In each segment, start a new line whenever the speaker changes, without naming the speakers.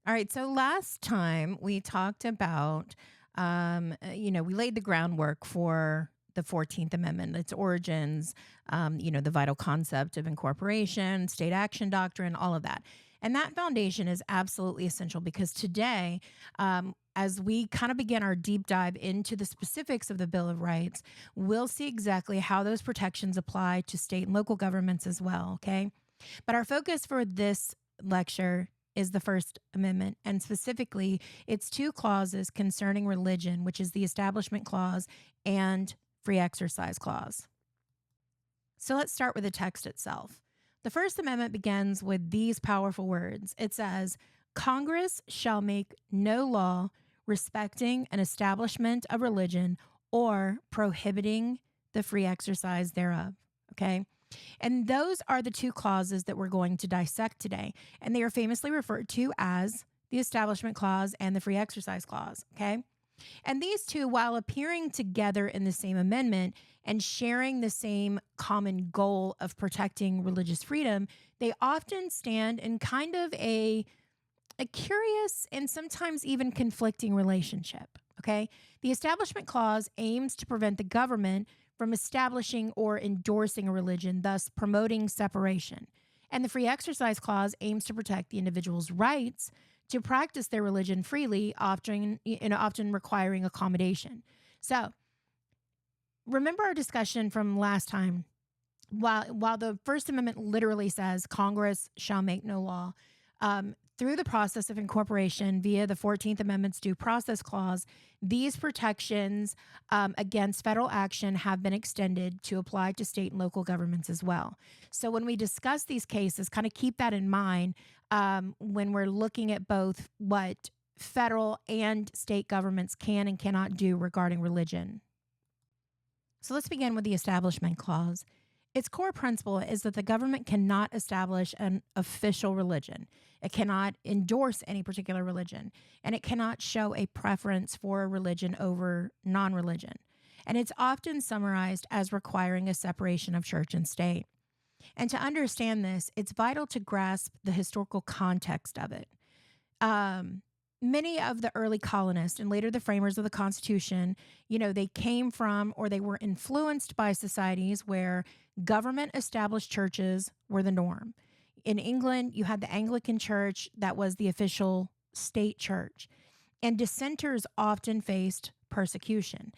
All right. So last time we talked about, we laid the groundwork for the 14th Amendment, its origins, the vital concept of incorporation, state action doctrine, all of that. And that foundation is absolutely essential because today, as we kind of begin our deep dive into the specifics of the Bill of Rights, we'll see exactly how those protections apply to state and local governments as well. Okay. But our focus for this lecture is the First Amendment, and specifically its two clauses concerning religion, which is the Establishment Clause and Free Exercise Clause. So let's start with the text itself. The First Amendment begins with these powerful words. It says, Congress shall make no law respecting an establishment of religion or prohibiting the free exercise thereof. Okay. And those are the two clauses that we're going to dissect today. And they are famously referred to as the Establishment Clause and the Free Exercise Clause. Okay. And these two, while appearing together in the same amendment and sharing the same common goal of protecting religious freedom, they often stand in kind of a curious and sometimes even conflicting relationship. Okay. The Establishment Clause aims to prevent the government from establishing or endorsing a religion, thus promoting separation. And the Free Exercise Clause aims to protect the individual's rights to practice their religion freely, often requiring accommodation. So, remember our discussion from last time. While the First Amendment literally says Congress shall make no law, through the process of incorporation via the 14th Amendment's Due Process Clause, these protections against federal action have been extended to apply to state and local governments as well. So when we discuss these cases, kind of keep that in mind when we're looking at both what federal and state governments can and cannot do regarding religion. So let's begin with the Establishment Clause. Its core principle is that the government cannot establish an official religion. It cannot endorse any particular religion, and it cannot show a preference for a religion over non-religion. And it's often summarized as requiring a separation of church and state. And to understand this, it's vital to grasp the historical context of it. Many of the early colonists and later the framers of the Constitution, they came from or they were influenced by societies where government established churches were the norm. In England, you had the Anglican Church that was the official state church. And dissenters often faced persecution,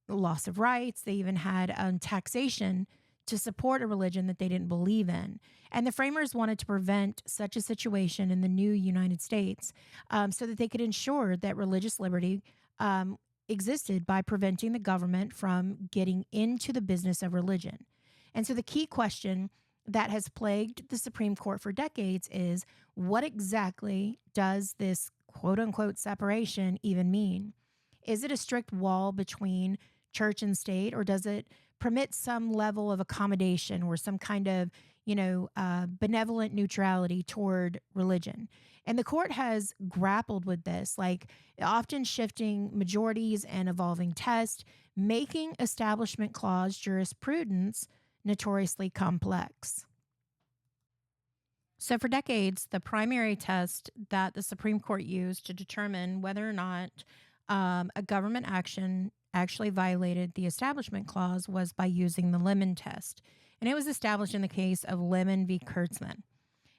loss of rights. They even had taxation to support a religion that they didn't believe in. And the framers wanted to prevent such a situation in the new United States so that they could ensure that religious liberty existed by preventing the government from getting into the business of religion. And so the key question that has plagued the Supreme Court for decades is, what exactly does this quote unquote separation even mean? Is it a strict wall between church and state, or does it permit some level of accommodation or some kind of, benevolent neutrality toward religion? And the court has grappled with this, like often shifting majorities and evolving tests, making Establishment Clause jurisprudence notoriously complex. So for decades, the primary test that the Supreme Court used to determine whether or not a government action actually violated the Establishment Clause was by using the Lemon test. And it was established in the case of Lemon v. Kurtzman.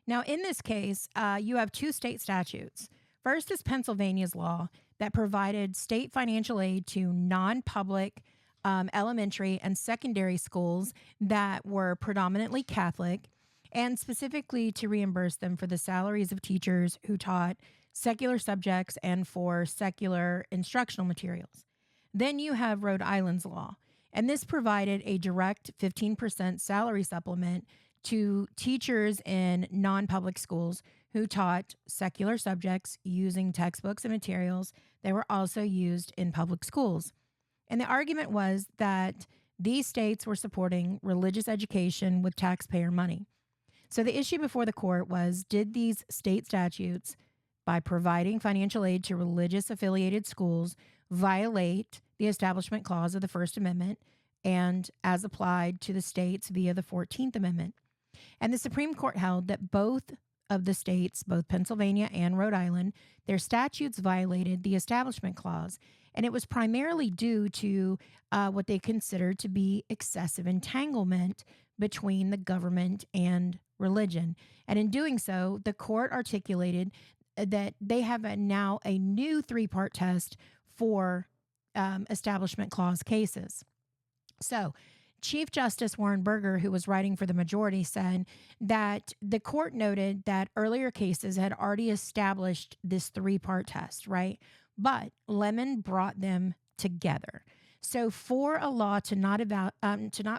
Now, in this case, you have two state statutes. First is Pennsylvania's law that provided state financial aid to non-public elementary and secondary schools that were predominantly Catholic, and specifically to reimburse them for the salaries of teachers who taught secular subjects and for secular instructional materials. Then you have Rhode Island's law, and this provided a direct 15% salary supplement to teachers in non-public schools who taught secular subjects using textbooks and materials that were also used in public schools. And the argument was that these states were supporting religious education with taxpayer money. So the issue before the court was, did these state statutes, by providing financial aid to religious affiliated schools, violate the Establishment Clause of the First Amendment and as applied to the states via the 14th Amendment? And the Supreme Court held that both of the states, both Pennsylvania and Rhode Island, their statutes violated the Establishment Clause. And it was primarily due to what they considered to be excessive entanglement between the government and religion. And in doing so, the court articulated that they have now a new three-part test for Establishment Clause cases. So, Chief Justice Warren Burger, who was writing for the majority, said that the court noted that earlier cases had already established this three-part test, right? But Lemon brought them together. So, for a law to not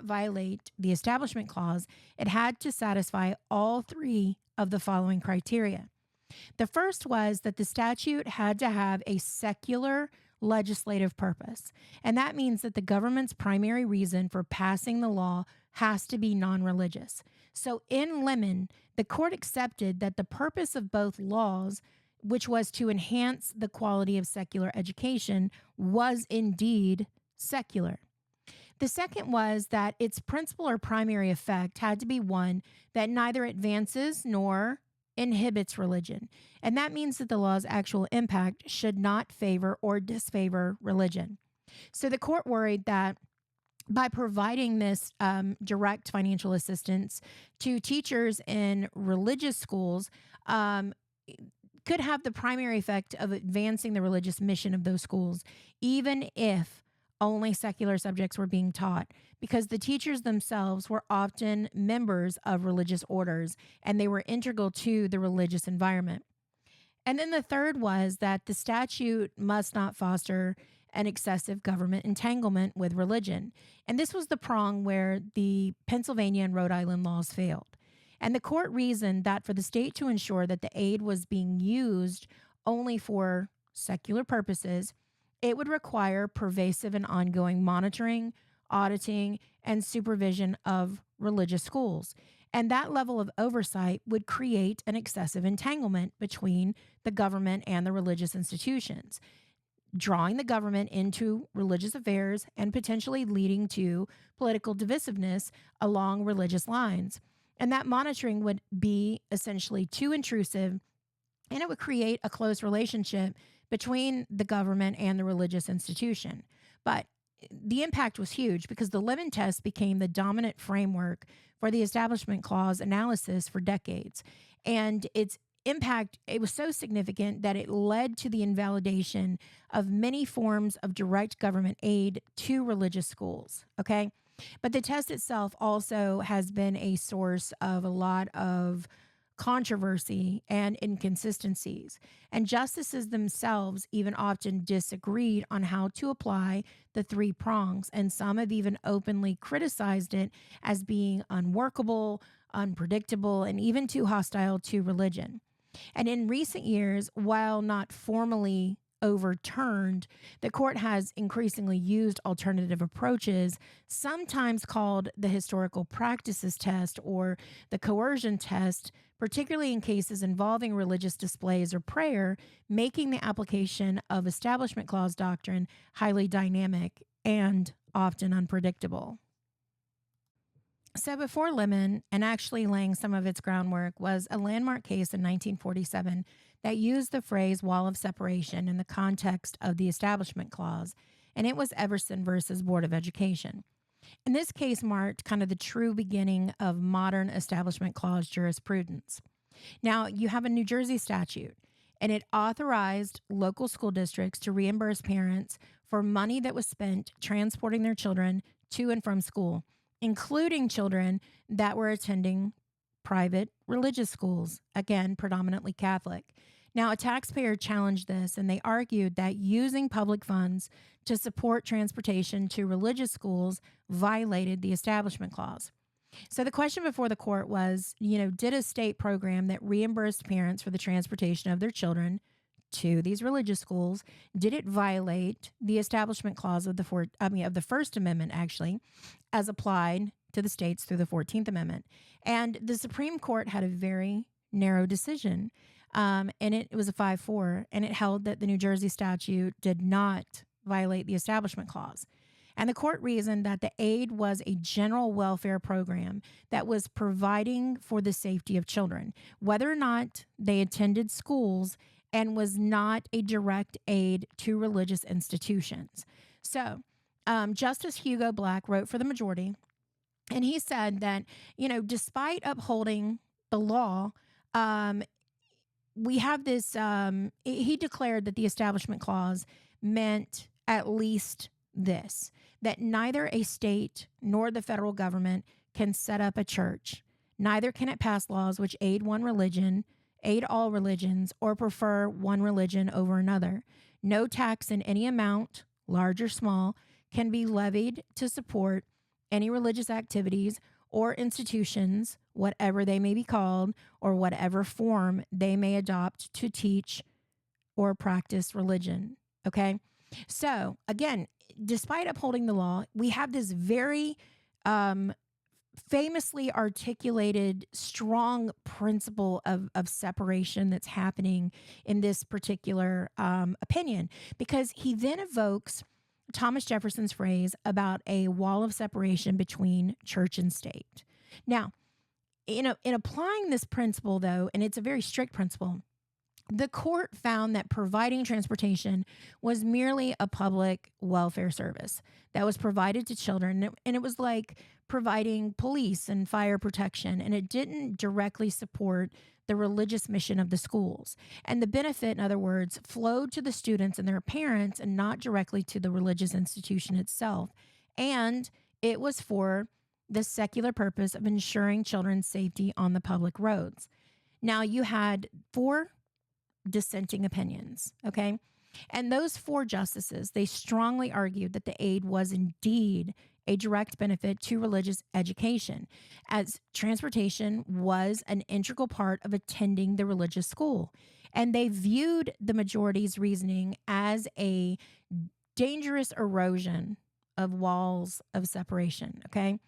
violate the Establishment Clause, it had to satisfy all three of the following criteria. The first was that the statute had to have a secular legislative purpose. And that means that the government's primary reason for passing the law has to be non-religious. So in Lemon, the court accepted that the purpose of both laws, which was to enhance the quality of secular education, was indeed secular. The second was that its principal or primary effect had to be one that neither advances nor inhibits religion. And that means that the law's actual impact should not favor or disfavor religion. So the court worried that by providing this direct financial assistance to teachers in religious schools, could have the primary effect of advancing the religious mission of those schools, even if only secular subjects were being taught, because the teachers themselves were often members of religious orders and they were integral to the religious environment. And then the third was that the statute must not foster an excessive government entanglement with religion. And this was the prong where the Pennsylvania and Rhode Island laws failed. And the court reasoned that for the state to ensure that the aid was being used only for secular purposes, it would require pervasive and ongoing monitoring, auditing, and supervision of religious schools. And that level of oversight would create an excessive entanglement between the government and the religious institutions, drawing the government into religious affairs and potentially leading to political divisiveness along religious lines. And that monitoring would be essentially too intrusive, and it would create a close relationship between the government and the religious institution. But the impact was huge because the Lemon test became the dominant framework for the Establishment Clause analysis for decades. And its impact, it was so significant that it led to the invalidation of many forms of direct government aid to religious schools, okay? But the test itself also has been a source of a lot of controversy and inconsistencies. And justices themselves even often disagreed on how to apply the three prongs. And some have even openly criticized it as being unworkable, unpredictable, and even too hostile to religion. And in recent years, while not formally overturned, the court has increasingly used alternative approaches, sometimes called the historical practices test or the coercion test, particularly in cases involving religious displays or prayer, making the application of Establishment Clause doctrine highly dynamic and often unpredictable. So before Lemon, and actually laying some of its groundwork, was a landmark case in 1947 that used the phrase wall of separation in the context of the Establishment Clause, and it was Everson versus Board of Education. And this case marked kind of the true beginning of modern Establishment Clause jurisprudence. Now, you have a New Jersey statute, and it authorized local school districts to reimburse parents for money that was spent transporting their children to and from school, including children that were attending private religious schools, again, predominantly Catholic. Now, a taxpayer challenged this, and they argued that using public funds to support transportation to religious schools violated the Establishment Clause. So the question before the court was, did a state program that reimbursed parents for the transportation of their children to these religious schools, did it violate the Establishment Clause of the First Amendment, actually, as applied to the states through the 14th Amendment? And the Supreme Court had a very narrow decision, and it was a 5-4, and it held that the New Jersey statute did not violate the Establishment Clause. And the court reasoned that the aid was a general welfare program that was providing for the safety of children, whether or not they attended schools, and was not a direct aid to religious institutions. So, Justice Hugo Black wrote for the majority, and he said that, despite upholding the law, um, we have this, he declared that the Establishment Clause meant at least this, that neither a state nor the federal government can set up a church. Neither can it pass laws which aid one religion, aid all religions, or prefer one religion over another. No tax in any amount, large or small, can be levied to support any religious activities or institutions, whatever they may be called, or whatever form they may adopt to teach or practice religion. Okay? So, again, despite upholding the law, we have this very famously articulated, strong principle of separation that's happening in this particular opinion, because he then evokes Thomas Jefferson's phrase about a wall of separation between church and state. Now, in applying this principle, though, and it's a very strict principle, the court found that providing transportation was merely a public welfare service that was provided to children. And it was like providing police and fire protection, and it didn't directly support the religious mission of the schools. And the benefit, in other words, flowed to the students and their parents and not directly to the religious institution itself. And it was for the secular purpose of ensuring children's safety on the public roads. Now, you had 4 dissenting opinions, okay? And those 4 justices, they strongly argued that the aid was indeed a direct benefit to religious education, as transportation was an integral part of attending the religious school. And they viewed the majority's reasoning as a dangerous erosion of walls of separation, okay?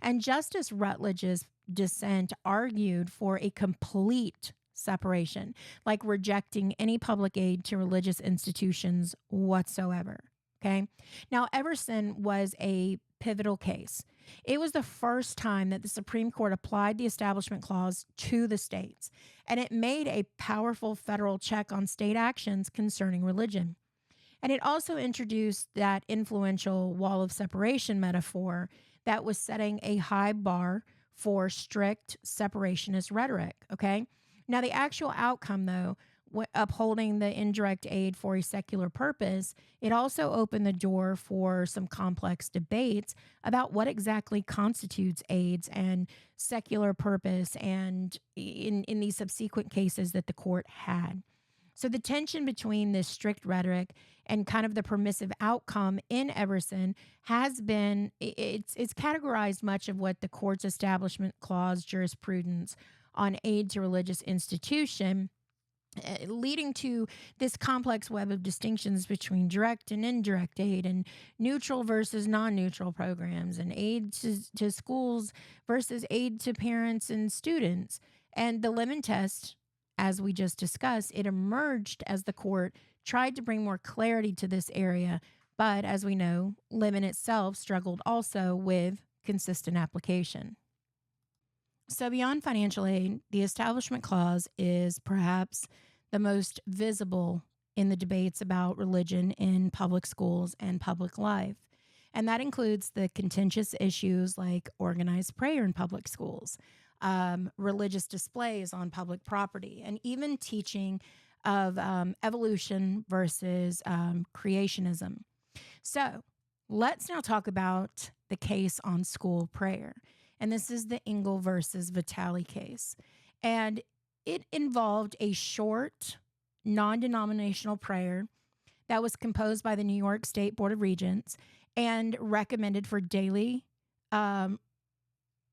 And Justice Rutledge's dissent argued for a complete separation, like rejecting any public aid to religious institutions whatsoever. Okay. Now, Everson was a pivotal case. It was the first time that the Supreme Court applied the Establishment Clause to the states, and it made a powerful federal check on state actions concerning religion. And it also introduced that influential wall of separation metaphor that was setting a high bar for strict separationist rhetoric. Okay. Now, the actual outcome, though, upholding the indirect aid for a secular purpose, it also opened the door for some complex debates about what exactly constitutes aids and secular purpose, and in these subsequent cases that the court had. So the tension between this strict rhetoric and kind of the permissive outcome in Everson has been, it's categorized much of what the court's Establishment Clause jurisprudence on aid to religious institution, leading to this complex web of distinctions between direct and indirect aid, and neutral versus non-neutral programs, and aid to schools versus aid to parents and students. And the Lemon Test, as we just discussed, it emerged as the court tried to bring more clarity to this area. But as we know, Lemon itself struggled also with consistent application. So beyond financial aid, the Establishment Clause is perhaps the most visible in the debates about religion in public schools and public life. And that includes the contentious issues like organized prayer in public schools, religious displays on public property, and even teaching of evolution versus creationism. So let's now talk about the case on school prayer. And this is the Engel versus Vitale case. And it involved a short, non-denominational prayer that was composed by the New York State Board of Regents and recommended for daily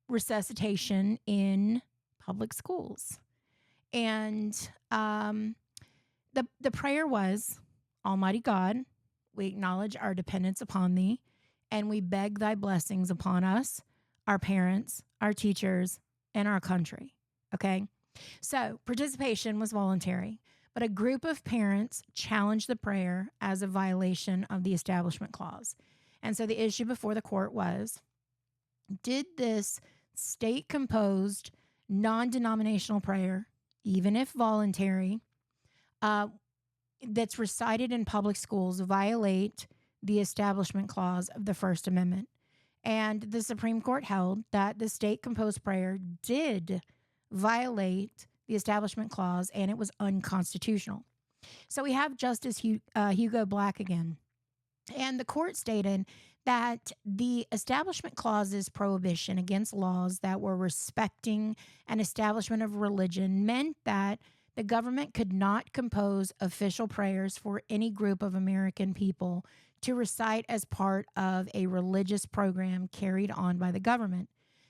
resuscitation in public schools. And the prayer was, Almighty God, we acknowledge our dependence upon thee, and we beg thy blessings upon us, our parents, our teachers, and our country. Okay? So participation was voluntary, but a group of parents challenged the prayer as a violation of the Establishment Clause. And so the issue before the court was, did this state composed, non denominational prayer, even if voluntary, uh, that's recited in public schools violate the Establishment Clause of the First Amendment? And the Supreme Court held that the state composed prayer did violate the Establishment Clause and it was unconstitutional. So we have Justice Hugo Black again. And the court stated that the Establishment Clause's prohibition against laws that were respecting an establishment of religion meant that the government could not compose official prayers for any group of American people to recite as part of a religious program carried on by the government.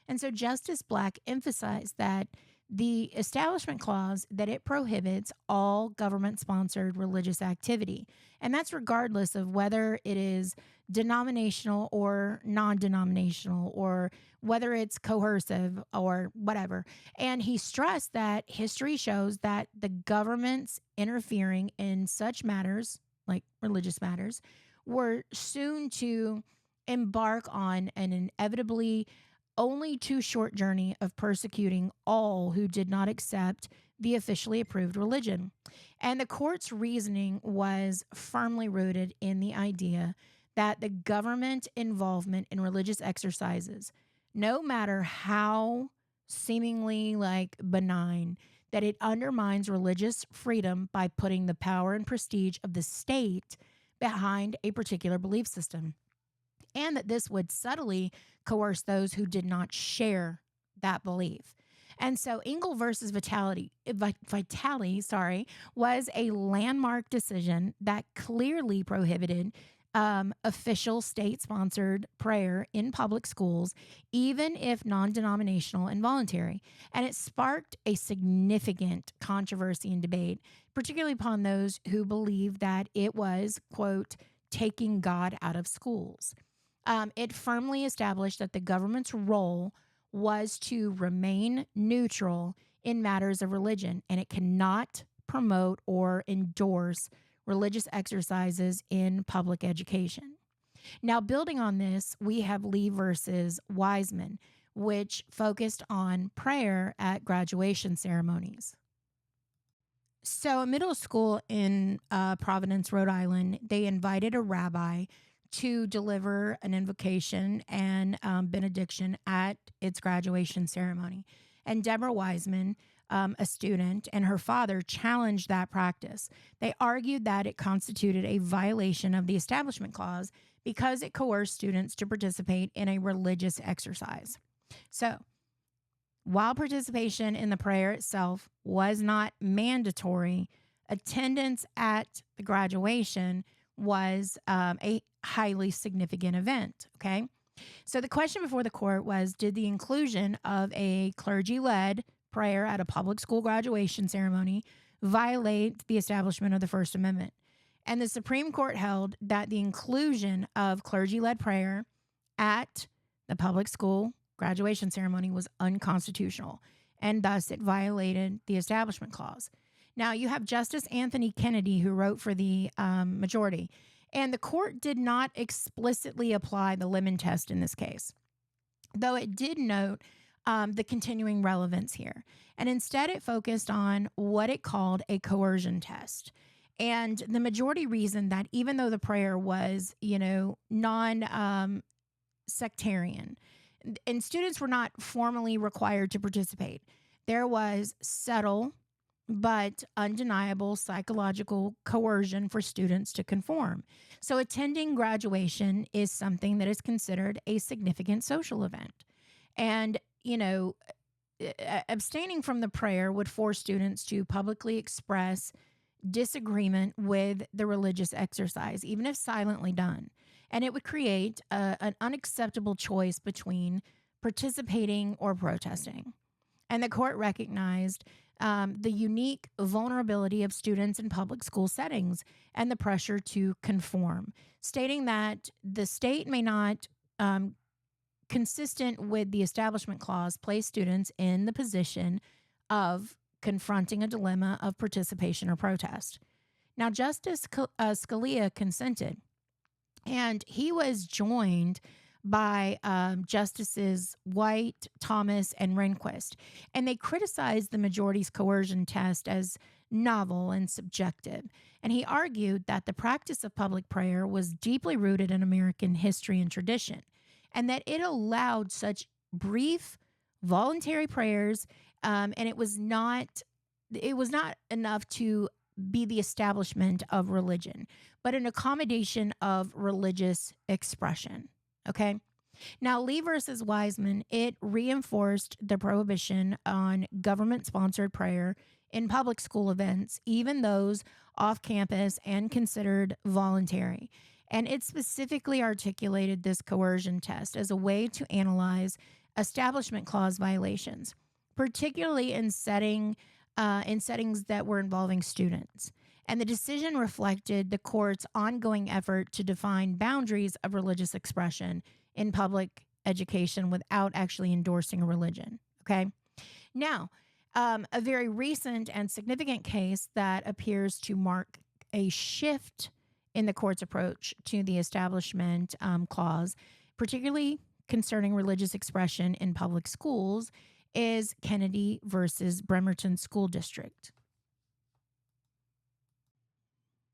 And so Justice Black emphasized that the Establishment Clause, that it prohibits all government-sponsored religious activity. And that's regardless of whether it is denominational or non-denominational, or whether it's coercive or whatever. And he stressed that history shows that the government's interfering in such matters, like religious matters, were soon to embark on an inevitably only too short journey of persecuting all who did not accept the officially approved religion. And the court's reasoning was firmly rooted in the idea that the government involvement in religious exercises, no matter how seemingly like benign, that it undermines religious freedom by putting the power and prestige of the state behind a particular belief system, and that this would subtly coerce those who did not share that belief. And so Engel versus Vitale, was a landmark decision that clearly prohibited official state-sponsored prayer in public schools, even if non-denominational and voluntary. And it sparked a significant controversy and debate, particularly upon those who believed that it was, quote, taking God out of schools. It firmly established that the government's role was to remain neutral in matters of religion, and it cannot promote or endorse religious exercises in public education. Now, building on this, we have Lee versus Wiseman, which focused on prayer at graduation ceremonies. So, a middle school in Providence, Rhode Island, they invited a rabbi to deliver an invocation and benediction at its graduation ceremony. And Deborah Wiseman, a student, and her father challenged that practice. They argued that it constituted a violation of the Establishment Clause because it coerced students to participate in a religious exercise. So, while participation in the prayer itself was not mandatory, attendance at the graduation was a highly significant event, okay? So the question before the court was, did the inclusion of a clergy-led prayer at a public school graduation ceremony violate the establishment of the First Amendment? And the Supreme Court held that the inclusion of clergy-led prayer at the public school graduation ceremony was unconstitutional, and thus it violated the Establishment Clause. Now, you have Justice Anthony Kennedy, who wrote for the majority, and the court did not explicitly apply the Lemon test in this case, though it did note the continuing relevance here. And instead, it focused on what it called a coercion test. And the majority reasoned that even though the prayer was, non-sectarian, and students were not formally required to participate, there was subtle but undeniable psychological coercion for students to conform. So attending graduation is something that is considered a significant social event. And, abstaining from the prayer would force students to publicly express disagreement with the religious exercise, even if silently done. And it would create an unacceptable choice between participating or protesting. And the court recognized the unique vulnerability of students in public school settings and the pressure to conform, stating that the state may not, consistent with the Establishment Clause, place students in the position of confronting a dilemma of participation or protest. Now, Justice Scalia consented, And he was joined by Justices White, Thomas, and Rehnquist. And they criticized the majority's coercion test as novel and subjective. And he argued that the practice of public prayer was deeply rooted in American history and tradition, and that it allowed such brief, voluntary prayers, and it was not enough to be the establishment of religion, but an accommodation of religious expression. Okay. Now, Lee versus Wiseman, it reinforced the prohibition on government sponsored prayer in public school events, even those off campus and considered voluntary. And it specifically articulated this coercion test as a way to analyze Establishment Clause violations, particularly in settings that were involving students. And the decision reflected the court's ongoing effort to define boundaries of religious expression in public education without actually endorsing a religion. Okay. Now, a very recent and significant case that appears to mark a shift in the court's approach to the Establishment Clause, particularly concerning religious expression in public schools, is Kennedy versus Bremerton School District.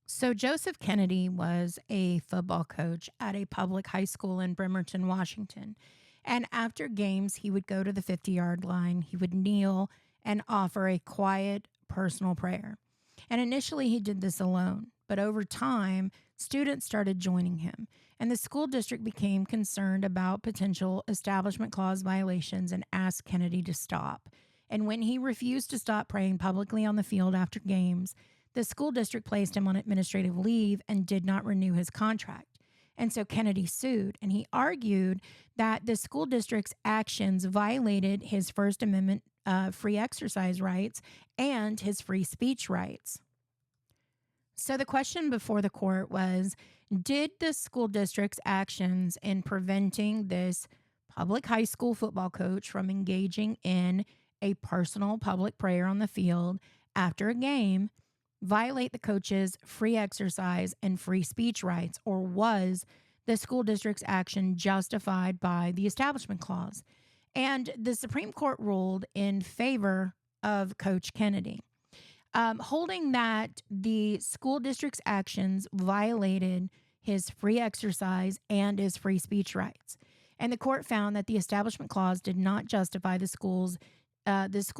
So, Joseph Kennedy was a football coach at a public high school in Bremerton, Washington. And after games, he would go to the 50-yard line, he would kneel and offer a quiet, personal prayer. And initially, he did this alone. But over time, students started joining him. And the school district became concerned about potential Establishment Clause violations and asked Kennedy to stop. And when he refused to stop praying publicly on the field after games, the school district placed him on administrative leave and did not renew his contract. And so Kennedy sued, and he argued that the school district's actions violated his First Amendment free exercise rights and his free speech rights. So the question before the court was, did the school district's actions in preventing this public high school football coach from engaging in a personal public prayer on the field after a game violate the coach's free exercise and free speech rights, or was the school district's action justified by the Establishment Clause? And the Supreme Court ruled in favor of Coach Kennedy, holding that the school district's actions violated his free exercise and his free speech rights. And the court found that the Establishment Clause did not justify the school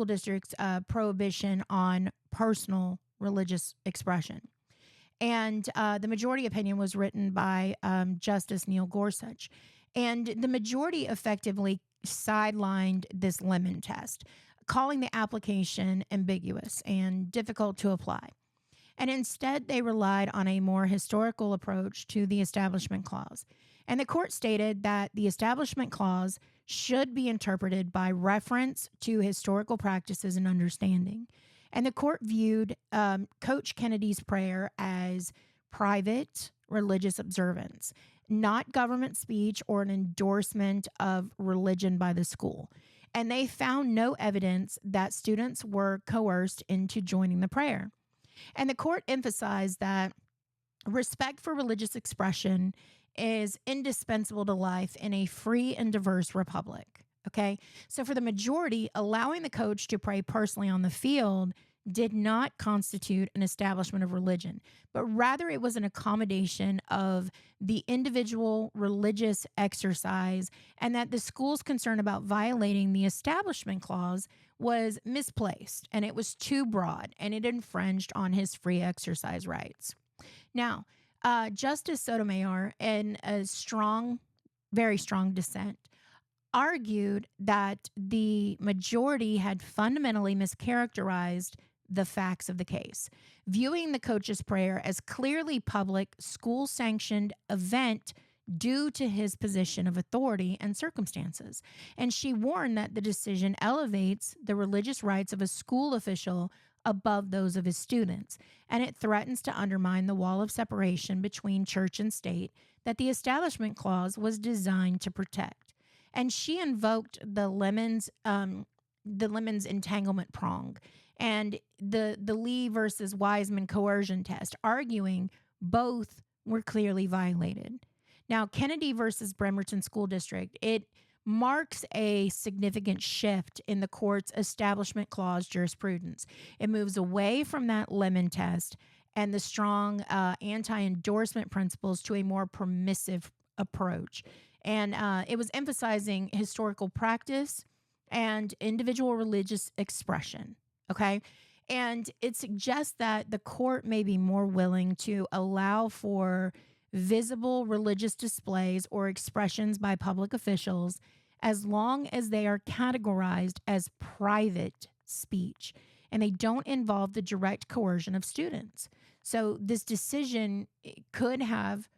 district's prohibition on personal religious expression. And the majority opinion was written by Justice Neil Gorsuch. And the majority effectively sidelined this Lemon test, calling the application ambiguous and difficult to apply. And instead, they relied on a more historical approach to the Establishment Clause. And the court stated that the Establishment Clause should be interpreted by reference to historical practices and understanding. And the court viewed Coach Kennedy's prayer as private religious observance, not government speech or an endorsement of religion by the school. And they found no evidence that students were coerced into joining the prayer. And the court emphasized that respect for religious expression is indispensable to life in a free and diverse republic. Okay. So for the majority, allowing the coach to pray personally on the field did not constitute an establishment of religion, but rather it was an accommodation of the individual religious exercise, and that the school's concern about violating the Establishment Clause was misplaced, and it was too broad, and it infringed on his free exercise rights. Now, Justice Sotomayor, in a very strong dissent, argued that the majority had fundamentally mischaracterized the facts of the case, viewing the coach's prayer as clearly public, school-sanctioned event due to his position of authority and circumstances. And she warned that the decision elevates the religious rights of a school official above those of his students, and it threatens to undermine the wall of separation between church and state that the Establishment Clause was designed to protect. And she invoked the Lemons entanglement prong and the Lee versus Wiseman coercion test, arguing both were clearly violated. Now, Kennedy versus Bremerton School District, it marks a significant shift in the court's Establishment Clause jurisprudence. It moves away from that lemon test and the strong anti-endorsement principles to a more permissive approach. And it was emphasizing historical practice and individual religious expression. Okay. And it suggests that the court may be more willing to allow for visible religious displays or expressions by public officials as long as they are categorized as private speech and they don't involve the direct coercion of students. So this decision could have,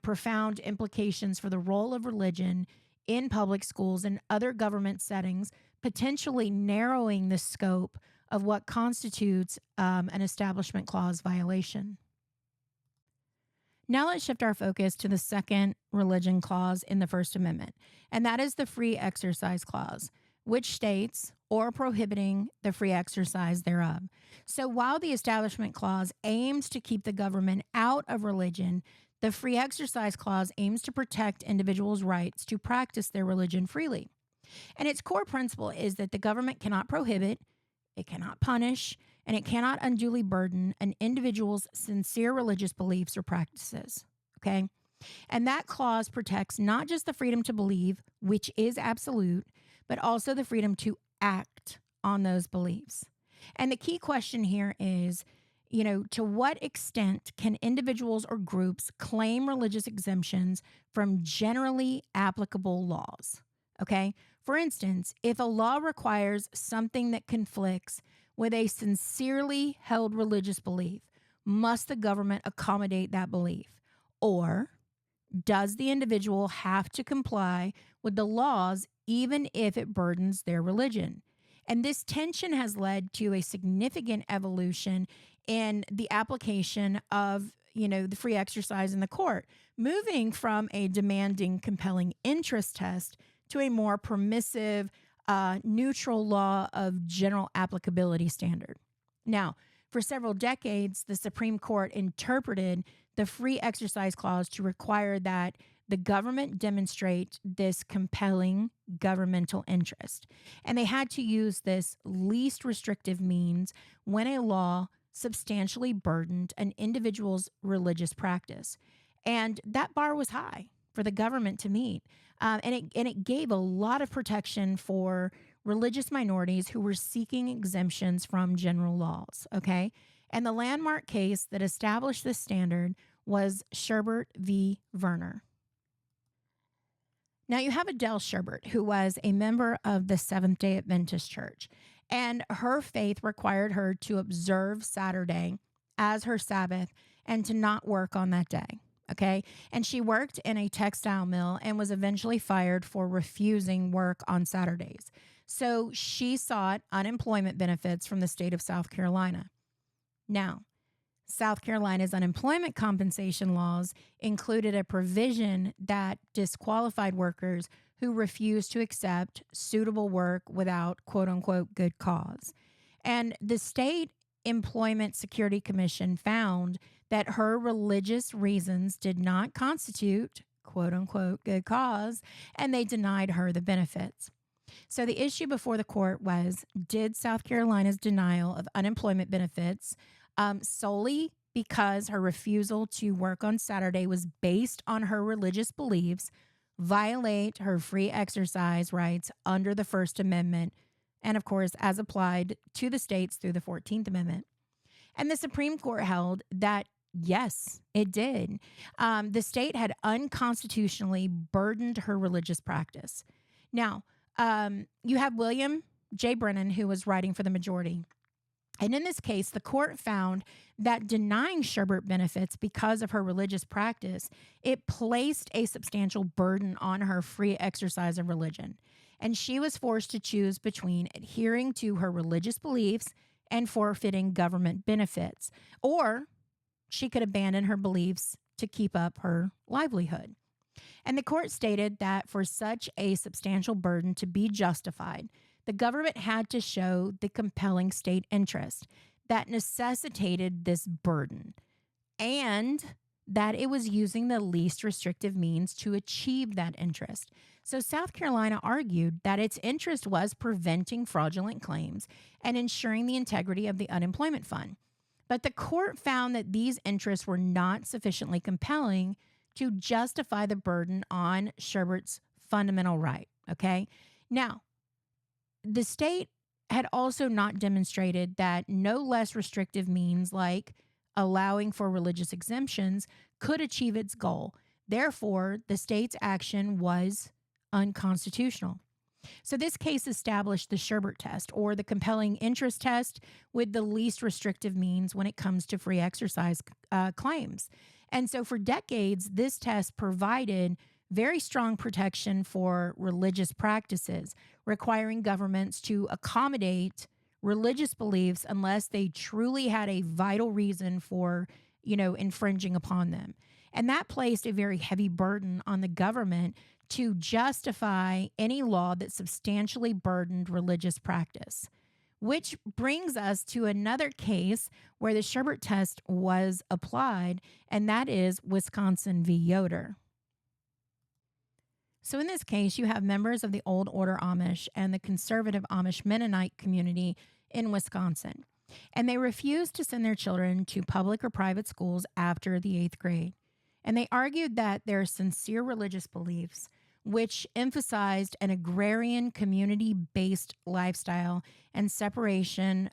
profound implications for the role of religion in public schools and other government settings, potentially narrowing the scope of what constitutes an Establishment Clause violation. Now let's shift our focus to the second religion clause in the First Amendment, and that is the Free Exercise Clause, which states, or prohibiting the free exercise thereof. So while the Establishment Clause aims to keep the government out of religion, the Free Exercise Clause aims to protect individuals' rights to practice their religion freely. And its core principle is that the government cannot prohibit, it cannot punish, and it cannot unduly burden an individual's sincere religious beliefs or practices. Okay? And that clause protects not just the freedom to believe, which is absolute, but also the freedom to act on those beliefs. And the key question here is, to what extent can individuals or groups claim religious exemptions from generally applicable laws? Okay? For instance, if a law requires something that conflicts with a sincerely held religious belief, must the government accommodate that belief? Or does the individual have to comply with the laws even if it burdens their religion? And this tension has led to a significant evolution in the application of, the free exercise in the court, moving from a demanding, compelling interest test to a more permissive, neutral law of general applicability standard. Now, for several decades, the Supreme Court interpreted the Free Exercise Clause to require that the government demonstrate this compelling governmental interest. And they had to use this least restrictive means when a law substantially burdened an individual's religious practice. And that bar was high for the government to meet. And it gave a lot of protection for religious minorities who were seeking exemptions from general laws, okay? And the landmark case that established this standard was Sherbert v. Verner. Now, you have Adele Sherbert, who was a member of the Seventh-day Adventist Church, and her faith required her to observe Saturday as her Sabbath and to not work on that day. Okay. And she worked in a textile mill and was eventually fired for refusing work on Saturdays. So she sought unemployment benefits from the state of South Carolina. Now, South Carolina's unemployment compensation laws included a provision that disqualified workers who refused to accept suitable work without quote unquote good cause. And the state Employment Security Commission found that her religious reasons did not constitute quote unquote good cause, and they denied her the benefits. So the issue before the court was, did South Carolina's denial of unemployment benefits solely because her refusal to work on Saturday was based on her religious beliefs violate her free exercise rights under the First Amendment, and of course, as applied to the states through the 14th Amendment? And the Supreme Court held that, yes, it did. The state had unconstitutionally burdened her religious practice. Now, you have William J. Brennan, who was writing for the majority. And in this case, the court found that denying Sherbert benefits because of her religious practice, it placed a substantial burden on her free exercise of religion. And she was forced to choose between adhering to her religious beliefs and forfeiting government benefits, or she could abandon her beliefs to keep up her livelihood. And the court stated that for such a substantial burden to be justified, the government had to show the compelling state interest that necessitated this burden. And that it was using the least restrictive means to achieve that interest. So, South Carolina argued that its interest was preventing fraudulent claims and ensuring the integrity of the unemployment fund. But the court found that these interests were not sufficiently compelling to justify the burden on Sherbert's fundamental right. Okay. Now, the state had also not demonstrated that no less restrictive means like allowing for religious exemptions could achieve its goal. Therefore, the state's action was unconstitutional. So, this case established the Sherbert test, or the compelling interest test, with the least restrictive means when it comes to free exercise claims. And so, for decades, this test provided very strong protection for religious practices, requiring governments to accommodate religious beliefs unless they truly had a vital reason for, infringing upon them. And that placed a very heavy burden on the government to justify any law that substantially burdened religious practice. Which brings us to another case where the Sherbert test was applied, and that is Wisconsin v. Yoder. So, in this case, you have members of the Old Order Amish and the conservative Amish Mennonite community in Wisconsin, and they refused to send their children to public or private schools after the 8th grade. And they argued that their sincere religious beliefs, which emphasized an agrarian, community-based lifestyle and separation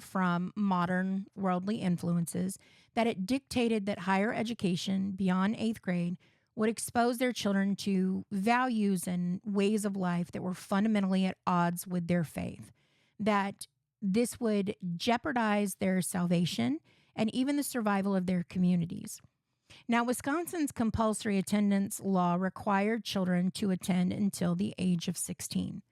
from modern worldly influences, that it dictated that higher education beyond 8th grade would expose their children to values and ways of life that were fundamentally at odds with their faith, that this would jeopardize their salvation and even the survival of their communities. Now, Wisconsin's compulsory attendance law required children to attend until the age of 16.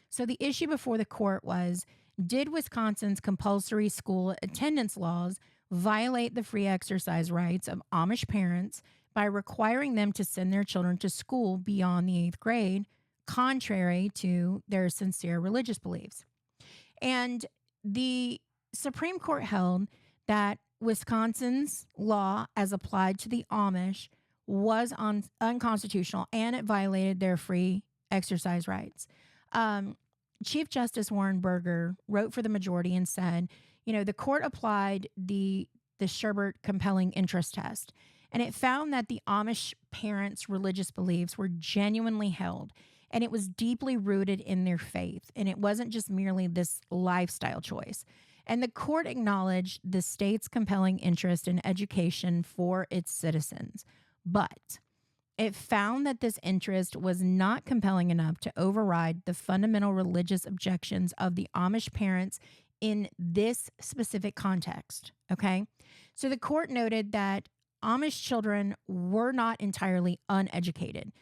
So the issue before the court was, did Wisconsin's compulsory school attendance laws violate the free exercise rights of Amish parents by requiring them to send their children to school beyond the 8th grade, contrary to their sincere religious beliefs? And the Supreme Court held that Wisconsin's law, as applied to the Amish, was unconstitutional, and it violated their free exercise rights. Chief Justice Warren Burger wrote for the majority and said, the court applied the Sherbert compelling interest test, and it found that the Amish parents' religious beliefs were genuinely held, and it was deeply rooted in their faith, and it wasn't just merely this lifestyle choice. And the court acknowledged the state's compelling interest in education for its citizens, but it found that this interest was not compelling enough to override the fundamental religious objections of the Amish parents in this specific context, okay? So the court noted that Amish children were not entirely uneducated,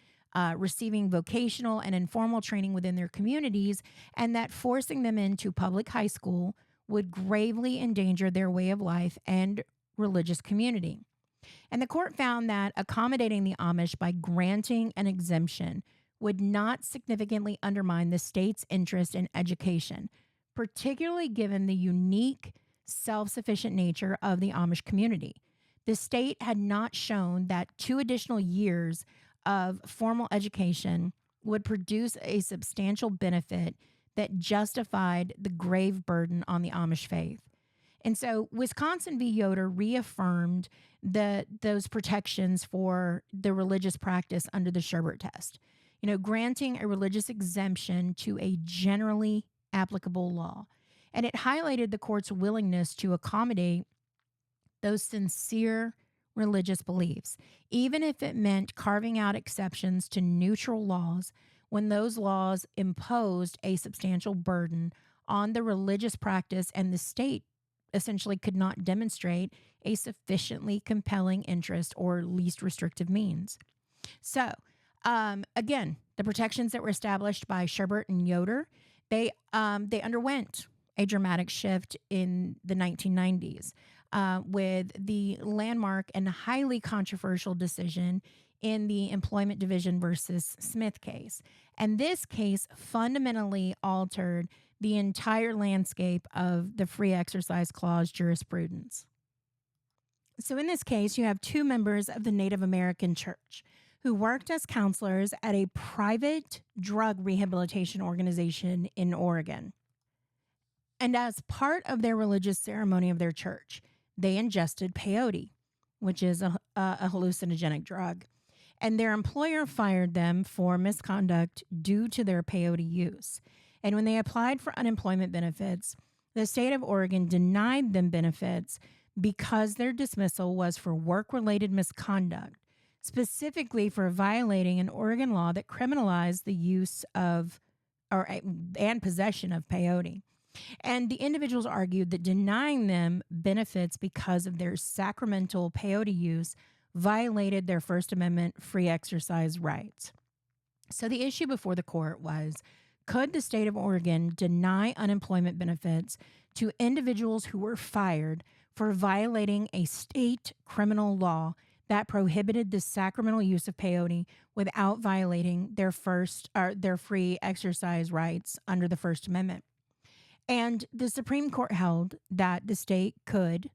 receiving vocational and informal training within their communities, and that forcing them into public high school would gravely endanger their way of life and religious community. And the court found that accommodating the Amish by granting an exemption would not significantly undermine the state's interest in education, particularly given the unique, self-sufficient nature of the Amish community. The state had not shown that 2 additional years of formal education would produce a substantial benefit that justified the grave burden on the Amish faith. And so Wisconsin v. Yoder reaffirmed those protections for the religious practice under the Sherbert test, granting a religious exemption to a generally applicable law. And it highlighted the court's willingness to accommodate those sincere religious beliefs, even if it meant carving out exceptions to neutral laws when those laws imposed a substantial burden on the religious practice and the state essentially could not demonstrate a sufficiently compelling interest or least restrictive means. So, again, the protections that were established by Sherbert and Yoder, they underwent a dramatic shift in the 1990s with the landmark and highly controversial decision in the Employment Division versus Smith case. And this case fundamentally altered the entire landscape of the Free Exercise Clause jurisprudence. So, in this case, you have two members of the Native American Church who worked as counselors at a private drug rehabilitation organization in Oregon. And as part of their religious ceremony of their church, they ingested peyote, which is a hallucinogenic drug. And their employer fired them for misconduct due to their peyote use. And when they applied for unemployment benefits, the state of Oregon denied them benefits because their dismissal was for work related misconduct, specifically for violating an Oregon law that criminalized the use of and possession of peyote. And the individuals argued that denying them benefits because of their sacramental peyote use violated their First Amendment free exercise rights. So the issue before the court was, could the state of Oregon deny unemployment benefits to individuals who were fired for violating a state criminal law that prohibited the sacramental use of peyote without violating their free exercise rights under the First Amendment? And the Supreme Court held that the state could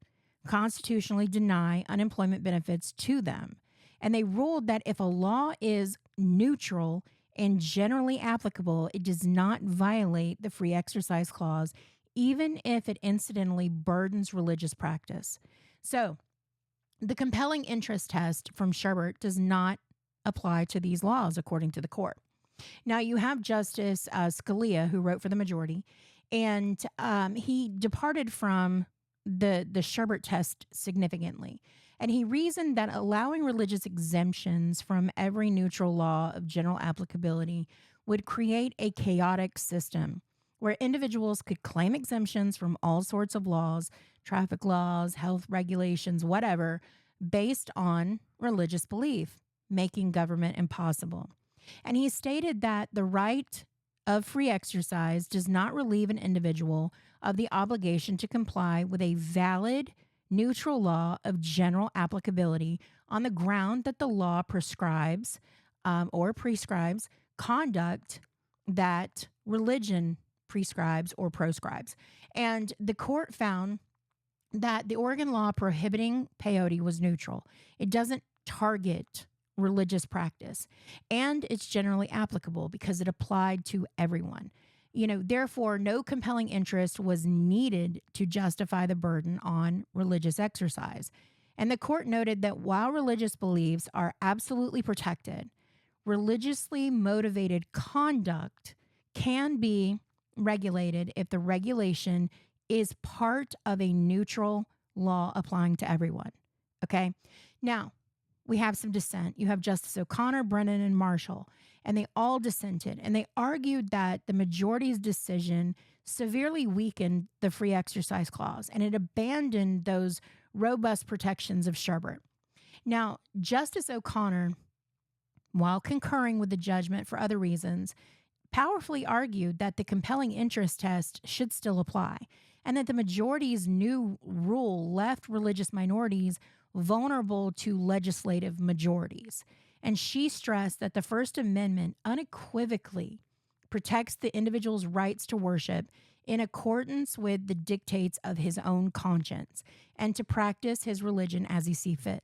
constitutionally deny unemployment benefits to them. And they ruled that if a law is neutral and generally applicable, it does not violate the free exercise clause, even if it incidentally burdens religious practice. So the compelling interest test from Sherbert does not apply to these laws, according to the court. Now, you have Justice Scalia, who wrote for the majority, and he departed from the Sherbert test significantly. And he reasoned that allowing religious exemptions from every neutral law of general applicability would create a chaotic system where individuals could claim exemptions from all sorts of laws, traffic laws, health regulations, whatever, based on religious belief, making government impossible. And he stated that the right of free exercise does not relieve an individual of the obligation to comply with a valid, neutral law of general applicability on the ground that the law prescribes or prescribes conduct that religion prescribes or proscribes. And the court found that the Oregon law prohibiting peyote was neutral. It doesn't target religious practice, and it's generally applicable because it applied to everyone. Therefore, no compelling interest was needed to justify the burden on religious exercise. And the court noted that while religious beliefs are absolutely protected, religiously motivated conduct can be regulated if the regulation is part of a neutral law applying to everyone. Okay? Now, we have some dissent. You have Justice O'Connor, Brennan, and Marshall, and they all dissented. And they argued that the majority's decision severely weakened the free exercise clause, and it abandoned those robust protections of Sherbert. Now, Justice O'Connor, while concurring with the judgment for other reasons, powerfully argued that the compelling interest test should still apply, and that the majority's new rule left religious minorities vulnerable to legislative majorities. And she stressed that the First Amendment unequivocally protects the individual's rights to worship in accordance with the dictates of his own conscience and to practice his religion as he sees fit.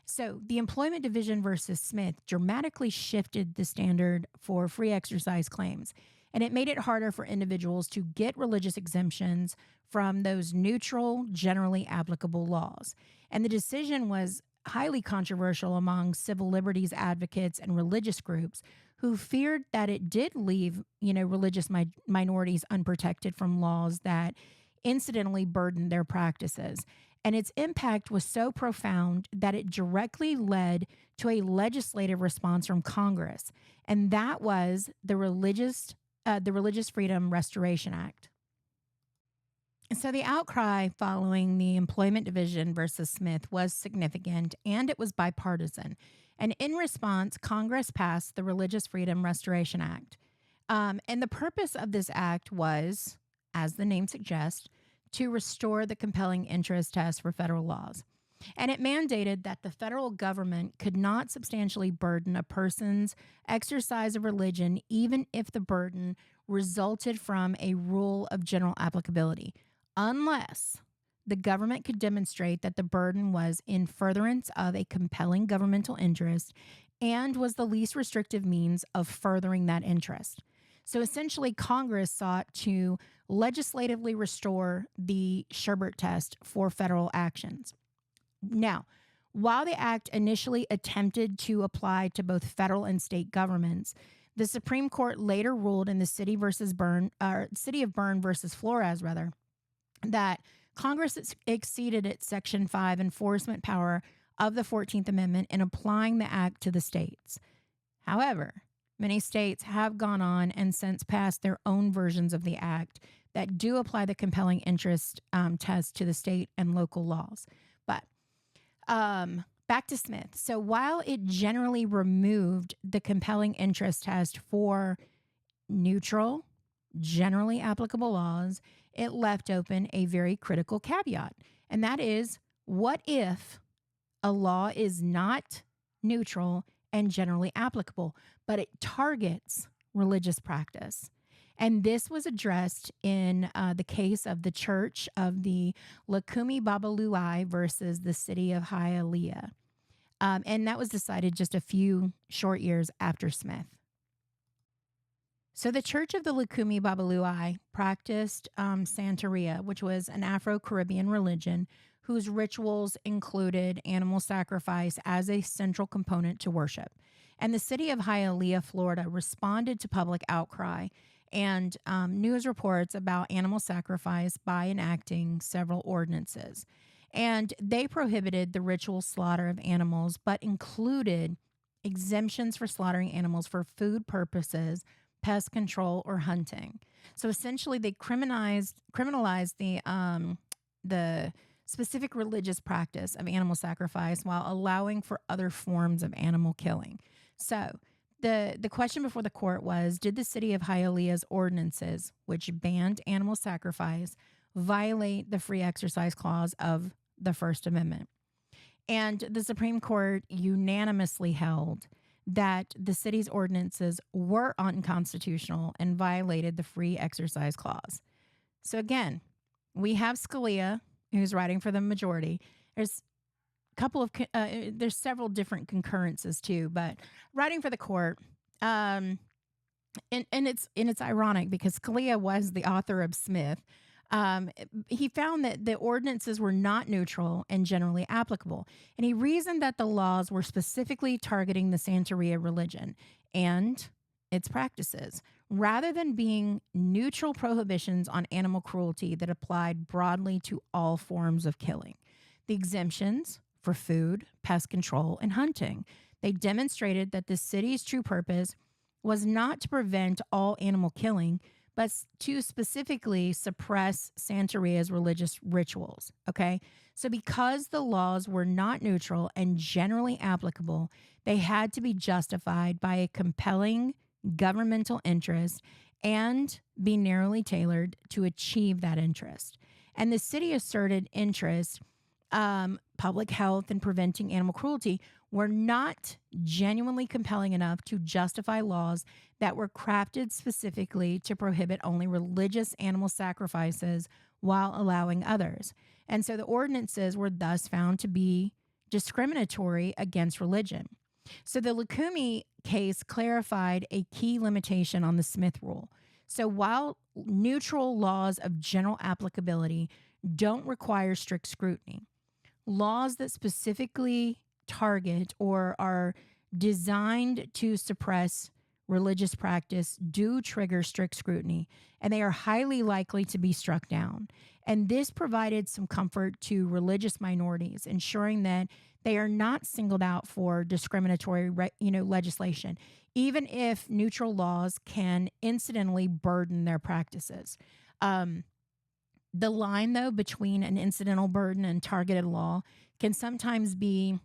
So the Employment Division versus Smith dramatically shifted the standard for free exercise claims, and it made it harder for individuals to get religious exemptions from those neutral, generally applicable laws. And the decision was highly controversial among civil liberties advocates and religious groups who feared that it did leave, religious minorities unprotected from laws that incidentally burdened their practices. And its impact was so profound that it directly led to a legislative response from Congress, and that was the Religious Freedom Restoration Act. So the outcry following the Employment Division versus Smith was significant, and it was bipartisan. And in response, Congress passed the Religious Freedom Restoration Act. And the purpose of this act was, as the name suggests, to restore the compelling interest test for federal laws. And it mandated that the federal government could not substantially burden a person's exercise of religion, even if the burden resulted from a rule of general applicability, unless the government could demonstrate that the burden was in furtherance of a compelling governmental interest and was the least restrictive means of furthering that interest. So essentially, Congress sought to legislatively restore the Sherbert test for federal actions. Now, while the act initially attempted to apply to both federal and state governments, the Supreme Court later ruled in the City of Bern versus Flores, rather, that Congress exceeded its Section 5 enforcement power of the 14th Amendment in applying the act to the states. However, many states have gone on and since passed their own versions of the act that do apply the compelling interest test to the state and local laws. But back to Smith. So while it generally removed the compelling interest test for neutral, generally applicable laws, it left open a very critical caveat. And that is, what if a law is not neutral and generally applicable, but it targets religious practice? And this was addressed in the case of the Church of the Lukumi Babalui versus the City of Hialeah. And that was decided just a few short years after Smith. So the Church of the Lukumi Babalui practiced Santeria, which was an Afro-Caribbean religion whose rituals included animal sacrifice as a central component to worship. And the city of Hialeah, Florida, responded to public outcry and news reports about animal sacrifice by enacting several ordinances. And they prohibited the ritual slaughter of animals, but included exemptions for slaughtering animals for food purposes, pest control, or hunting. So essentially, they criminalized the specific religious practice of animal sacrifice while allowing for other forms of animal killing. So the question before the court was, did the city of Hialeah's ordinances, which banned animal sacrifice, violate the free exercise clause of the First Amendment? And the Supreme Court unanimously held that the city's ordinances were unconstitutional and violated the free exercise clause. So again, we have Scalia, who's writing for the majority. There's there's several different concurrences too, but writing for the court, and it's ironic because Scalia was the author of Smith. He found that the ordinances were not neutral and generally applicable, and he reasoned that the laws were specifically targeting the Santeria religion and its practices, rather than being neutral prohibitions on animal cruelty that applied broadly to all forms of killing. The exemptions for food, pest control, and hunting, they demonstrated that the city's true purpose was not to prevent all animal killing, but to specifically suppress Santeria's religious rituals, okay? So because the laws were not neutral and generally applicable, they had to be justified by a compelling governmental interest and be narrowly tailored to achieve that interest. And the city asserted interests, public health and preventing animal cruelty, were not genuinely compelling enough to justify laws that were crafted specifically to prohibit only religious animal sacrifices while allowing others. And so the ordinances were thus found to be discriminatory against religion. So the Lukumi case clarified a key limitation on the Smith rule. So while neutral laws of general applicability don't require strict scrutiny, laws that specifically target or are designed to suppress religious practice do trigger strict scrutiny, and they are highly likely to be struck down. And this provided some comfort to religious minorities, ensuring that they are not singled out for discriminatory, legislation, even if neutral laws can incidentally burden their practices. The line, though, between an incidental burden and targeted law can sometimes be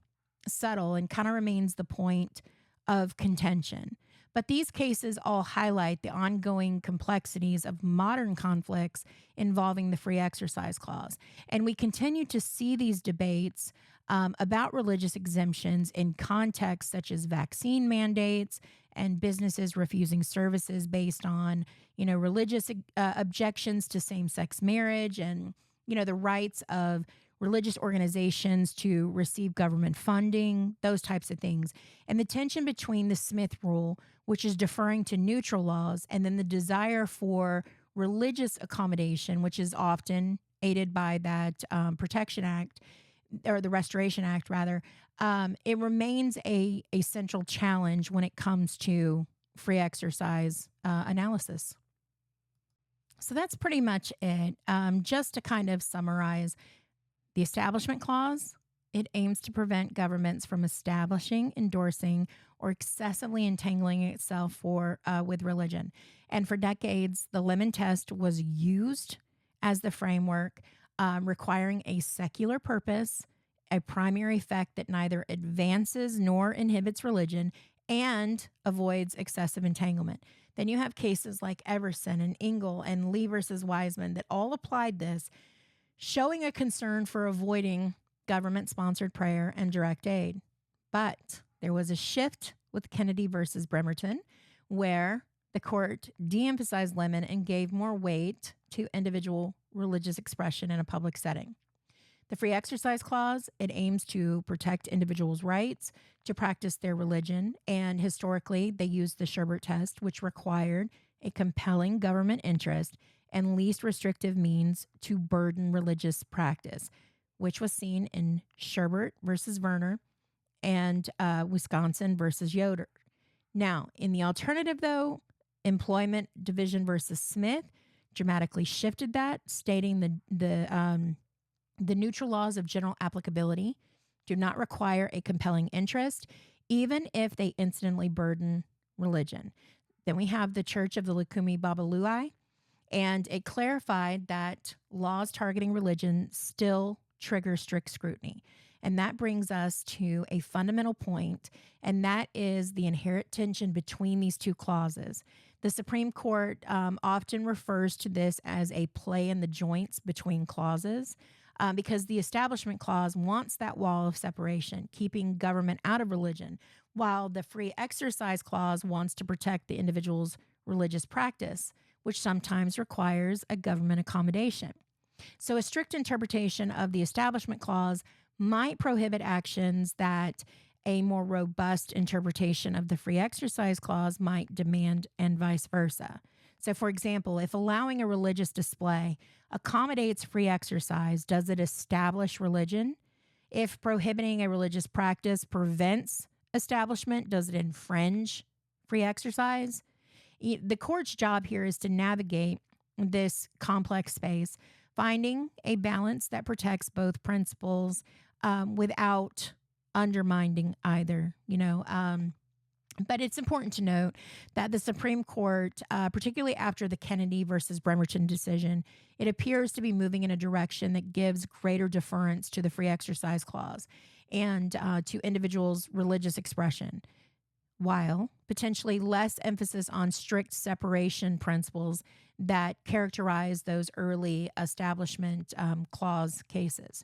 subtle and kind of remains the point of contention. But these cases all highlight the ongoing complexities of modern conflicts involving the free exercise clause. And we continue to see these debates about religious exemptions in contexts such as vaccine mandates and businesses refusing services based on, religious objections to same-sex marriage and the rights of religious organizations to receive government funding, those types of things. And the tension between the Smith rule, which is deferring to neutral laws, and then the desire for religious accommodation, which is often aided by that Protection Act, or the Restoration Act, rather. It remains a central challenge when it comes to free exercise analysis. So that's pretty much it. Just to kind of summarize, the Establishment Clause, it aims to prevent governments from establishing, endorsing, or excessively entangling itself with religion. And for decades, the Lemon Test was used as the framework, requiring a secular purpose, a primary effect that neither advances nor inhibits religion, and avoids excessive entanglement. Then you have cases like Everson and Engel and Lee versus Wiseman that all applied this, showing a concern for avoiding government-sponsored prayer and direct aid. But there was a shift with Kennedy versus Bremerton, where the court de-emphasized Lemon and gave more weight to individual religious expression in a public setting. The Free Exercise Clause, it aims to protect individuals' rights to practice their religion, and historically they used the Sherbert test, which required a compelling government interest and least restrictive means to burden religious practice, which was seen in Sherbert versus Verner and Wisconsin versus Yoder. Now, in the alternative, though, Employment Division versus Smith dramatically shifted that, stating the neutral laws of general applicability do not require a compelling interest, even if they incidentally burden religion. Then we have the Church of the Lukumi Babalui, and it clarified that laws targeting religion still trigger strict scrutiny. And that brings us to a fundamental point, and that is the inherent tension between these two clauses. The Supreme Court often refers to this as a play in the joints between clauses. Because the Establishment Clause wants that wall of separation, keeping government out of religion, while the Free Exercise Clause wants to protect the individual's religious practice, which sometimes requires a government accommodation. So a strict interpretation of the Establishment Clause might prohibit actions that a more robust interpretation of the Free Exercise Clause might demand, and vice versa. So, for example, if allowing a religious display accommodates free exercise, does it establish religion? If prohibiting a religious practice prevents establishment, does it infringe free exercise? The court's job here is to navigate this complex space, finding a balance that protects both principles without undermining either, But it's important to note that the Supreme Court, particularly after the Kennedy versus Bremerton decision, it appears to be moving in a direction that gives greater deference to the Free Exercise Clause and to individuals' religious expression, while potentially less emphasis on strict separation principles that characterize those early Establishment Clause cases.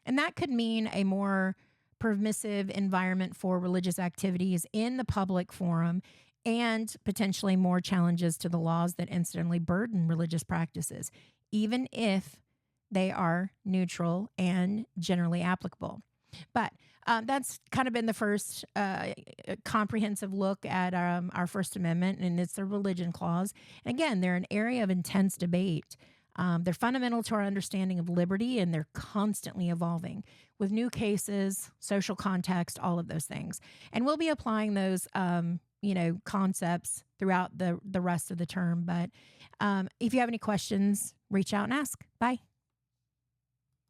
And that could mean a more permissive environment for religious activities in the public forum, and potentially more challenges to the laws that incidentally burden religious practices, even if they are neutral and generally applicable. But that's kind of been the first comprehensive look at our First Amendment, and it's the religion clause. And again, they're an area of intense debate. They're fundamental to our understanding of liberty, and they're constantly evolving with new cases, social context, all of those things. And we'll be applying those, concepts throughout the rest of the term. But if you have any questions, reach out and ask. Bye.